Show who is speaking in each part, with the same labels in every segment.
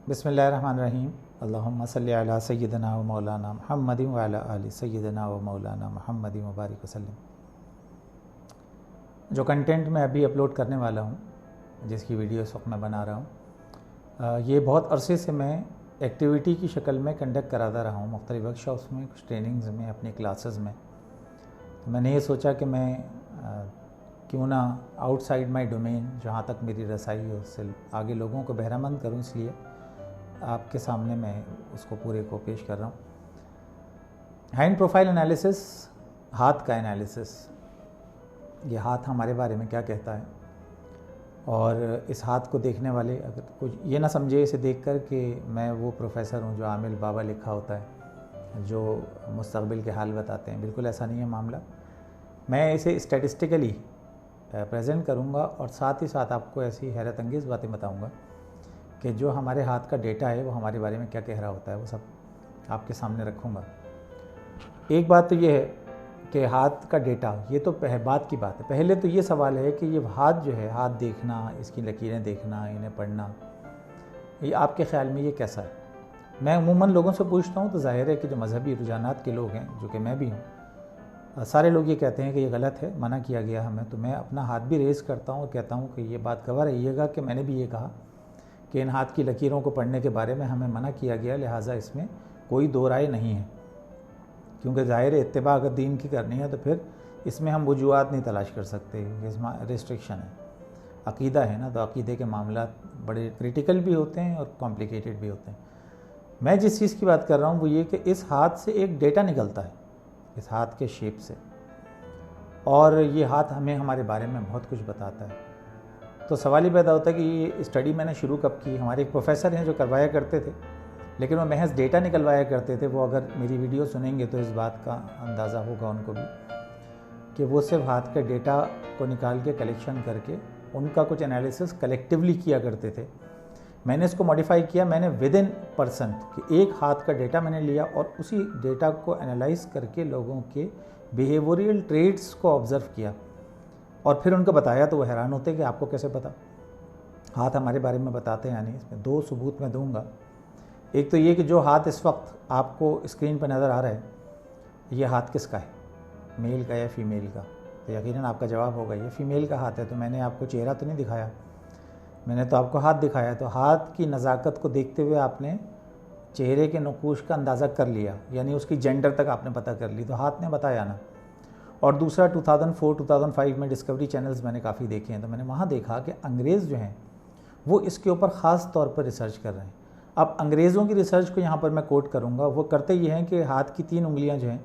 Speaker 1: बिस्मिल्लाहिर्रहमानिर्रहीम। अल्लाहुम्मा सल्लि अला सय्यिदिना व मौलाना मुहम्मदिन व अला आलि सय्यिदिना व मौलाना मुहम्मदिन व बारिक वसल्लम। जो कंटेंट मैं अभी अपलोड करने वाला हूँ, जिसकी वीडियो इस वक्त मैं बना रहा हूँ, ये बहुत अरसे से मैं एक्टिविटी की शक्ल में कंडक्ट कराता रहा हूँ, मुख्तलिफ वर्कशॉप्स में, कुछ ट्रेनिंग्स में, अपनी क्लासेस में। तो मैंने ये सोचा कि मैं क्यों ना आउटसाइड माय डोमेन, जहाँ तक मेरी रसाई है, उससे आगे लोगों को बहरामंद करूँ, इसलिए आपके सामने मैं उसको पूरे को पेश कर रहा हूँ। हैंड प्रोफाइल एनालिसिस, हाथ का एनालिसिस। ये हाथ हमारे बारे में क्या कहता है, और इस हाथ को देखने वाले अगर कुछ ये ना समझे इसे देखकर कि मैं वो प्रोफेसर हूँ जो आमिल बाबा लिखा होता है, जो मुस्तकबिल के हाल बताते हैं। बिल्कुल ऐसा नहीं है मामला। मैं इसे स्टैटिस्टिकली प्रेजेंट करूँगा और साथ ही साथ आपको ऐसी हैरत अंगेज़ बातें बताऊँगा कि जो हमारे हाथ का डेटा है वो हमारे बारे में क्या कह रहा होता है, वो सब आपके सामने रखूँगा। एक बात तो ये है कि हाथ का डेटा, ये तो बात की बात है। पहले तो ये सवाल है कि ये हाथ जो है, हाथ देखना, इसकी लकीरें देखना, इन्हें पढ़ना, ये आपके ख़्याल में ये कैसा है? मैं उमूमन लोगों से पूछता हूँ तो ज़ाहिर है कि जो मजहबी रुझानात के लोग हैं, जो कि मैं भी हूँ, सारे लोग ये कहते हैं कि ये गलत है, मना किया गया हमें। तो मैं अपना हाथ भी रेज़ करता हूँ और कहता हूँ कि ये बात गवाह रहिएगा कि मैंने भी ये कहा कि इन हाथ की लकीरों को पढ़ने के बारे में हमें मना किया गया, लिहाजा इसमें कोई दो राय नहीं है। क्योंकि ज़ाहिर है इत्तिबा अगर दीन की करनी है तो फिर इसमें हम वजूहात नहीं तलाश कर सकते, इसमें रिस्ट्रिक्शन है। अक़ीदा है ना, तो अक़ीदे के मामला बड़े क्रिटिकल भी होते हैं और कॉम्प्लिकेटेड भी होते हैं। मैं जिस चीज़ की बात कर रहा हूँ वो ये कि इस हाथ से एक डेटा निकलता है, इस हाथ के शेप से, और ये हाथ हमें हमारे बारे में बहुत कुछ बताता है। तो सवाल ही पैदा होता है कि ये स्टडी मैंने शुरू कब की। हमारे एक प्रोफेसर हैं जो करवाया करते थे, लेकिन वो महज डेटा निकलवाया करते थे। वो अगर मेरी वीडियो सुनेंगे तो इस बात का अंदाज़ा होगा उनको भी कि वो सिर्फ हाथ के डेटा को निकाल के कलेक्शन करके उनका कुछ एनालिसिस कलेक्टिवली किया करते थे। मैंने इसको मॉडिफाई किया, मैंने विदिन परसेंट कि एक हाथ का डेटा मैंने लिया और उसी डेटा को एनालाइज करके लोगों के बिहेवियरल ट्रेड्स को ऑब्ज़र्व किया और फिर उनको बताया। तो वो हैरान होते कि आपको कैसे पता, हाथ हमारे बारे में बताते हैं। यानी इसमें दो सबूत मैं दूंगा। एक तो ये कि जो हाथ इस वक्त आपको स्क्रीन पर नज़र आ रहा है, ये हाथ किसका है, मेल का या फीमेल का? तो यकीनन आपका जवाब होगा ये फीमेल का हाथ है। तो मैंने आपको चेहरा तो नहीं दिखाया, मैंने तो आपको हाथ दिखाया। तो हाथ की नज़ाकत को देखते हुए आपने चेहरे के नकूश का अंदाज़ा कर लिया, यानी उसकी जेंडर तक आपने पता कर ली, तो हाथ ने बताया ना। और दूसरा 2004-2005 में डिस्कवरी चैनल्स मैंने काफ़ी देखे हैं, तो मैंने वहाँ देखा कि अंग्रेज़ जो हैं वो इसके ऊपर ख़ास तौर पर रिसर्च कर रहे हैं। अब अंग्रेज़ों की रिसर्च को यहाँ पर मैं कोट करूँगा। वो करते ये हैं कि हाथ की 3 उंगलियाँ जो हैं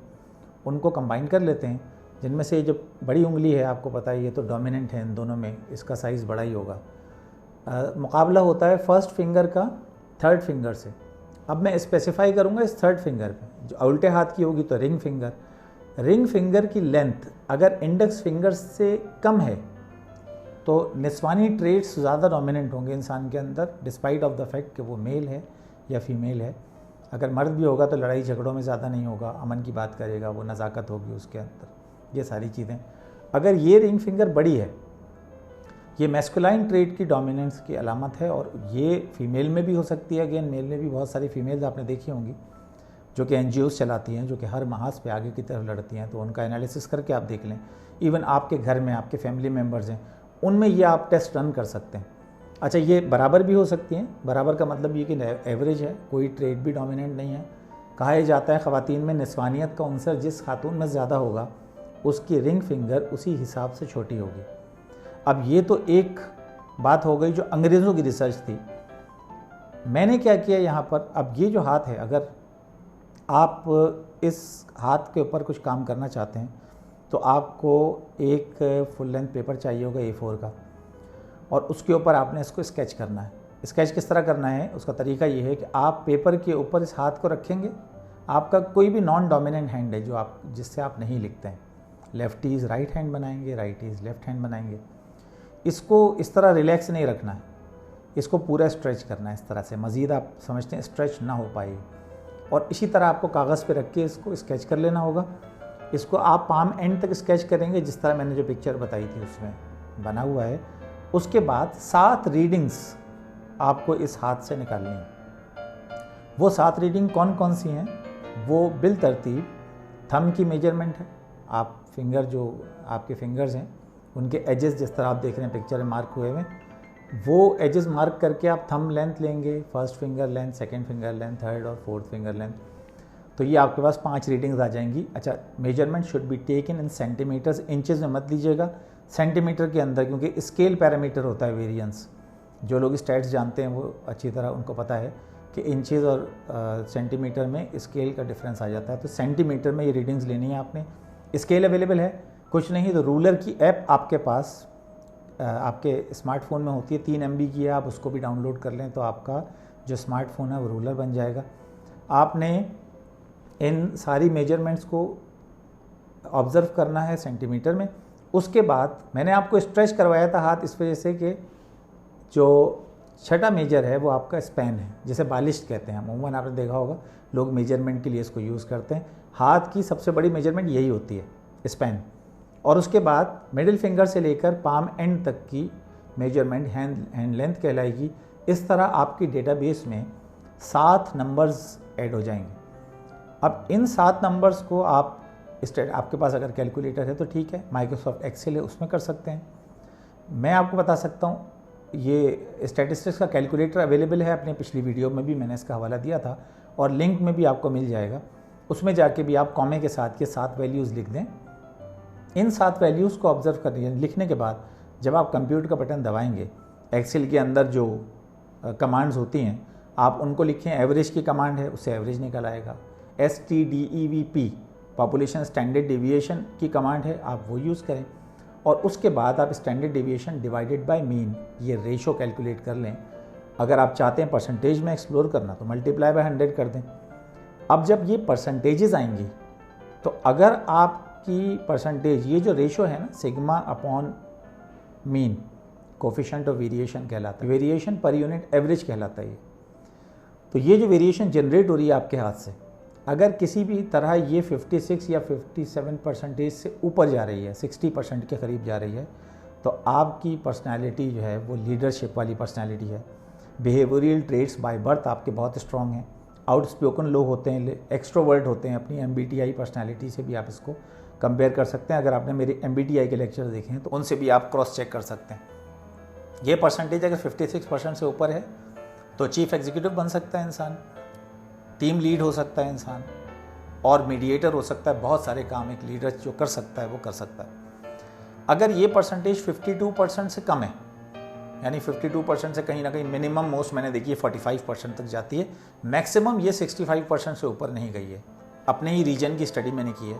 Speaker 1: उनको कंबाइन कर लेते हैं, जिनमें से जो बड़ी उंगली है, आपको पता है ये तो डोमिनेंट है इन दोनों में, इसका साइज़ बड़ा ही होगा। मुकाबला होता है फर्स्ट फिंगर का थर्ड फिंगर से। अब मैं स्पेसिफाई करूँगा इस थर्ड फिंगर पे, जो उल्टे हाथ की होगी तो रिंग फिंगर। रिंग फिंगर की लेंथ अगर इंडेक्स फिंगर से कम है तो निस्वानी ट्रेड्स ज़्यादा डोमिनेंट होंगे इंसान के अंदर, डिस्पाइट ऑफ द फैक्ट कि वो मेल है या फीमेल है। अगर मर्द भी होगा तो लड़ाई झगड़ों में ज़्यादा नहीं होगा, अमन की बात करेगा, वो नज़ाकत होगी उसके अंदर, ये सारी चीज़ें। अगर ये रिंग फिंगर बड़ी है, ये मैस्कुलाइन ट्रेड की डोमिनेंस की अलामत है, और ये फीमेल में भी हो सकती है। अगेन मेल में भी बहुत सारी फीमेल्स आपने देखी होंगी जो कि NGOs चलाती हैं, जो कि हर महाज पे आगे की तरफ लड़ती हैं। तो उनका एनालिसिस करके आप देख लें। इवन आपके घर में आपके फैमिली मेम्बर्स हैं, उनमें ये आप टेस्ट रन कर सकते हैं। अच्छा, ये बराबर भी हो सकती हैं। बराबर का मतलब ये कि एवरेज है, कोई ट्रेड भी डोमिनेंट नहीं है। कहा जाता है ख़वातीन में निस्वानियत का अंसर जिस खातून में ज़्यादा होगा उसकी रिंग फिंगर उसी हिसाब से छोटी होगी। अब ये तो एक बात हो गई जो अंग्रेज़ों की रिसर्च थी। मैंने क्या किया यहाँ पर, अब ये जो हाथ है, अगर आप इस हाथ के ऊपर कुछ काम करना चाहते हैं तो आपको एक फुल लेंथ पेपर चाहिए होगा A4 का, और उसके ऊपर आपने इसको स्केच करना है। स्केच किस तरह करना है, उसका तरीका ये है कि आप पेपर के ऊपर इस हाथ को रखेंगे। आपका कोई भी नॉन डोमिनेंट हैंड है जो आप जिससे आप नहीं लिखते हैं, लेफ्टीज़ राइट हैंड बनाएंगे, राइटीज़ लेफ्ट हैंड बनाएंगे। इसको इस तरह रिलैक्स नहीं रखना है, इसको पूरा स्ट्रेच करना है इस तरह से, मज़ीद आप समझते हैं स्ट्रेच ना हो पाए। और इसी तरह आपको कागज़ पे रख के इसको स्केच कर लेना होगा। इसको आप पाम एंड तक स्केच करेंगे, जिस तरह मैंने जो पिक्चर बताई थी उसमें बना हुआ है। उसके बाद 7 रीडिंग्स आपको इस हाथ से निकालनी है। वो 7 रीडिंग कौन कौन सी हैं, वो बिल तरतीब थंब की मेजरमेंट है। आप फिंगर जो आपके फिंगर्स हैं उनके एजेस जिस तरह आप देख रहे हैं पिक्चर में मार्क हुए हुए, वो एजेस मार्क करके आप थंब लेंथ लेंगे, first finger length, second finger length, third और फोर्थ फिंगर लेंथ। तो ये आपके पास 5 रीडिंग्स आ जाएंगी। अच्छा, measurement should be taken in centimetres, inches में मत लीजिएगा, सेंटीमीटर के अंदर, क्योंकि स्केल पैरामीटर होता है वेरिएंस। जो लोग स्टैट्स जानते हैं वो अच्छी तरह उनको पता है कि इंचेस और सेंटीमीटर में स्केल का डिफरेंस आ जाता है। तो सेंटीमीटर में ये रीडिंग्स लेनी है आपने। स्केल अवेलेबल है, कुछ नहीं तो रूलर की ऐप आपके पास आपके स्मार्टफोन में होती है, 3 MB की है, आप उसको भी डाउनलोड कर लें तो आपका जो स्मार्टफोन है वो रूलर बन जाएगा। आपने इन सारी मेजरमेंट्स को ऑब्ज़र्व करना है सेंटीमीटर में। उसके बाद मैंने आपको स्ट्रेच करवाया था हाथ इस वजह से कि जो छठा मेजर है वो आपका स्पैन है, जिसे बालिश कहते हैं। अमूमन आपने देखा होगा लोग मेजरमेंट के लिए इसको यूज़ करते हैं। हाथ की सबसे बड़ी मेजरमेंट यही होती है, स्पैन। और उसके बाद मिडिल फिंगर से लेकर पाम एंड तक की मेजरमेंट हैंड लेंथ कहलाएगी। इस तरह आपकी डेटाबेस में 7 नंबर्स ऐड हो जाएंगे। अब इन 7 नंबर्स को आप आपके पास अगर कैलकुलेटर है तो ठीक है, माइक्रोसॉफ्ट एक्सेल है उसमें कर सकते हैं। मैं आपको बता सकता हूँ, ये स्टैटिस्टिक्स का कैलकुलेटर अवेलेबल है, अपने पिछली वीडियो में भी मैंने इसका हवाला दिया था और लिंक में भी आपको मिल जाएगा। उसमें जाके भी आप कॉमे के साथ ये 7 वैल्यूज़ लिख दें। इन 7 वैल्यूज़ को ऑब्जर्व करने लिखने के बाद जब आप कंप्यूटर का बटन दबाएंगे, एक्सेल के अंदर जो कमांड्स होती हैं आप उनको लिखें। एवरेज की कमांड है, उससे एवरेज निकल आएगा। STDEVP पॉपुलेशन स्टैंडर्ड डेविएशन की कमांड है, आप वो यूज़ करें। और उसके बाद आप standard deviation divided by mean ये रेशो कैलकुलेट कर लें। अगर आप चाहते हैं परसेंटेज में एक्सप्लोर करना तो मल्टीप्लाई बाय 100 कर दें। अब जब ये परसेंटेजेस आएंगी तो अगर आपकी परसेंटेज, ये जो रेशो है ना, sigma upon mean, coefficient of variation कहलाता है, वेरिएशन पर यूनिट एवरेज कहलाता है ये। तो ये जो वेरिएशन जनरेट हो रही है आपके हाथ से, अगर किसी भी तरह ये 56 या 57% से ऊपर जा रही है, 60% के करीब जा रही है, तो आपकी पर्सनालिटी जो है वो लीडरशिप वाली पर्सनालिटी है। बिहेवियरल ट्रेट्स बाय बर्थ आपके बहुत स्ट्रॉन्ग हैं। आउटस्पोकन लोग होते हैं, एक्सट्रोवर्ट होते हैं। अपनी MBTI पर्सनालिटी से भी आप इसको कंपेयर कर सकते हैं। अगर आपने मेरे MBTI के लेक्चर देखे हैं तो उनसे भी आप क्रॉस चेक कर सकते हैं। ये परसेंटेज अगर 56% से ऊपर है तो चीफ एग्जीक्यूटिव बन सकता है इंसान, टीम लीड हो सकता है इंसान, और मीडिएटर हो सकता है। बहुत सारे काम एक लीडर जो कर सकता है वो कर सकता है। अगर ये परसेंटेज 52% से कम है, यानी 52% से कहीं ना कहीं मिनिमम मोस्ट मैंने देखी है 45% तक जाती है, मैक्सिमम ये 65% से ऊपर नहीं गई है। अपने ही रीजन की स्टडी मैंने की है।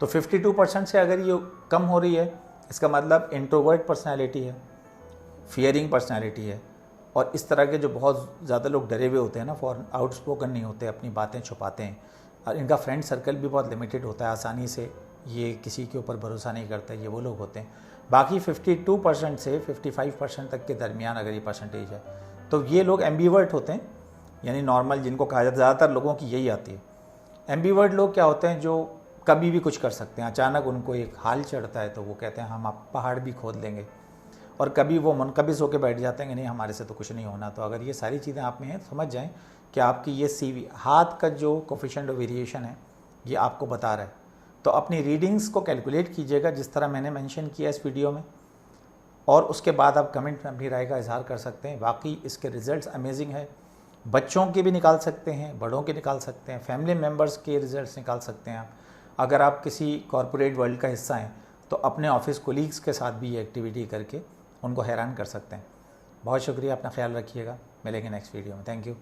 Speaker 1: तो 52% से अगर ये कम हो रही है, इसका मतलब इंट्रोवर्ट पर्सनैलिटी है, फियरिंग पर्सनैलिटी है, और इस तरह के जो बहुत ज़्यादा लोग डरे हुए होते हैं ना, फॉर आउटस्पोकन नहीं होते, अपनी बातें छुपाते हैं, और इनका फ्रेंड सर्कल भी बहुत लिमिटेड होता है, आसानी से ये किसी के ऊपर भरोसा नहीं करते, ये वो लोग होते हैं। बाकी 52% से 55% तक के दरमियान अगर ये परसेंटेज है तो ये लोग एम्बीवर्ट होते हैं, यानी नॉर्मल जिनको कहा जाता है, ज़्यादातर लोगों की यही आती है। एम्बीवर्ट लोग क्या होते हैं, जो कभी भी कुछ कर सकते हैं। अचानक उनको एक हाल चढ़ता है तो वो कहते हैं हम आप पहाड़ भी खोद लेंगे, और कभी वो मुनकबिस होकर बैठ जाते हैं कि नहीं हमारे से तो कुछ नहीं होना। तो अगर ये सारी चीज़ें आप में हैं, समझ जाएं कि आपकी ये CV हाथ का जो कोफिशिएंट ऑफ वेरिएशन है ये आपको बता रहा है। तो अपनी रीडिंग्स को कैलकुलेट कीजिएगा जिस तरह मैंने मेंशन किया इस वीडियो में, और उसके बाद आप कमेंट में अपनी राय का इजहार कर सकते हैं। वाकई इसके रिज़ल्ट्स अमेजिंग है। बच्चों के भी निकाल सकते हैं, बड़ों के निकाल सकते हैं, फैमिली मेम्बर्स के रिज़ल्ट्स निकाल सकते हैं आप। अगर आप किसी कॉरपोरेट वर्ल्ड का हिस्सा हैं तो अपने ऑफिस कोलीग्स के साथ भी ये एक्टिविटी करके उनको हैरान कर सकते हैं। बहुत शुक्रिया, अपना ख्याल रखिएगा। मिलेंगे नेक्स्ट वीडियो में। Thank you.